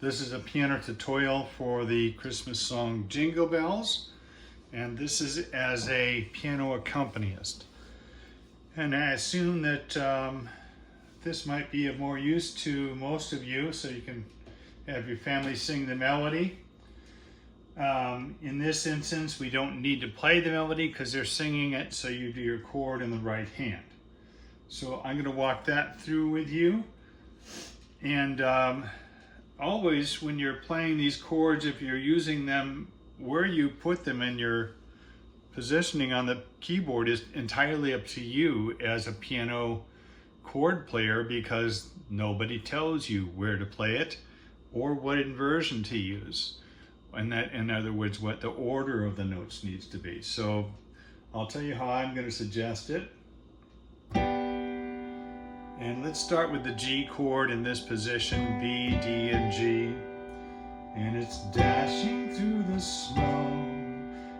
This is a piano tutorial for the Christmas song Jingle Bells, and this is as a piano accompanist. And I assume that this might be of more use to most of you, so you can have your family sing the melody. In this instance, we don't need to play the melody because they're singing it, so you do your chord in the right hand. So I'm going to walk that through with you. And always when you're playing these chords, if you're using them, where you put them in your positioning on the keyboard is entirely up to you as a piano chord player, because nobody tells you where to play it or what inversion to use. And that, in other words, what the order of the notes needs to be. So I'll tell you how I'm going to suggest it. And let's start with the G chord in this position, B, D, and G. And it's dashing through the snow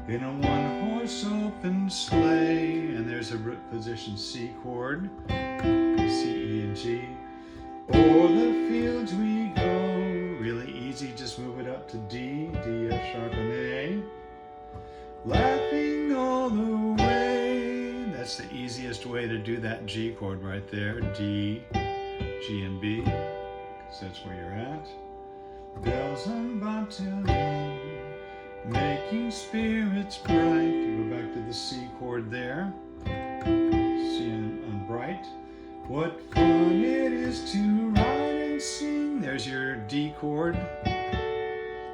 in a one-horse open sleigh. And there's a root position C chord, C, E, and G. O'er the fields we go. Really easy, just move it up to D, D, F sharp, and A. Laughing all the way. That's the easiest way to do that G chord right there. D, G, and B, because that's where you're at. Bells on bobtail, making spirits bright. You go back to the C chord there. C and bright. What fun it is to ride and sing. There's your D chord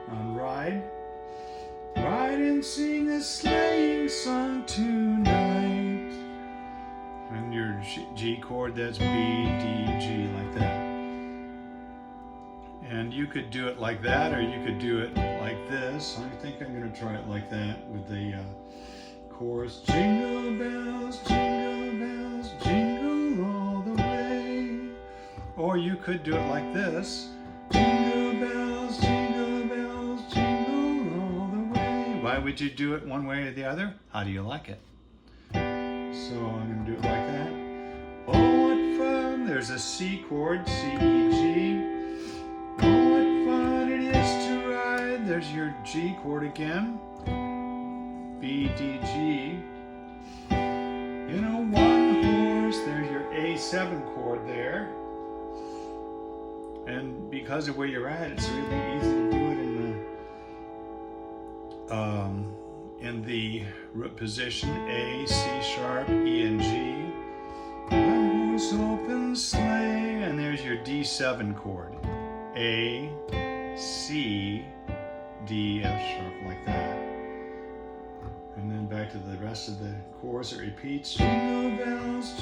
on ride. Ride and sing a sleighing song tonight. And your G chord, that's B, D, G, like that. And you could do it like that, or you could do it like this. I think I'm going to try it like that with the chorus. Jingle bells, jingle all the way. Or you could do it like this. Jingle bells, jingle all the way. Why would you do it one way or the other? How do you like it? So I'm going to do it like that. Oh, what fun. There's a C chord, C, E, G. Oh, what fun it is to ride. There's your G chord again. B, D, G. In a one horse, there's your A7 chord there. And because of where you're at, it's really easy to do it in the root position, A, C sharp, E, and G. One horse open sleigh, and there's your D7 chord. A, C, D, F sharp, like that. And then back to the rest of the chorus, it repeats. Jingle bells,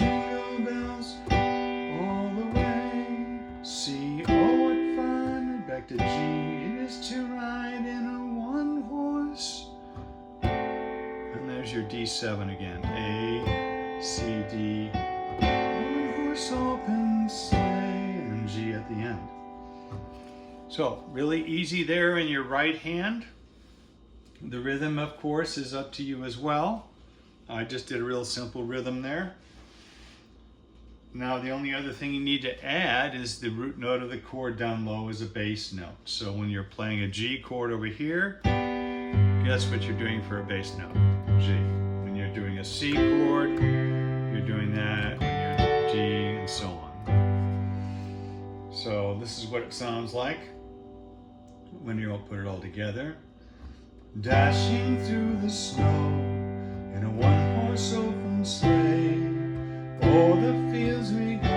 all the way. C, oh what fun. Back to G, it is to ride in a one horse. And there's your D7 again. A, C, D, one horse open sleigh, and G at the end. So really easy there in your right hand. The rhythm, of course, is up to you as well. I just did a real simple rhythm there. Now the only other thing you need to add is the root note of the chord down low is a bass note. So when you're playing a G chord over here, guess what you're doing for a bass note? G. When you're doing a C chord, you're doing that. When you're G, and so on. So this is what it sounds like when you all put it all together. Dashing through the snow in a one-horse open sleigh, o'er the fields we go.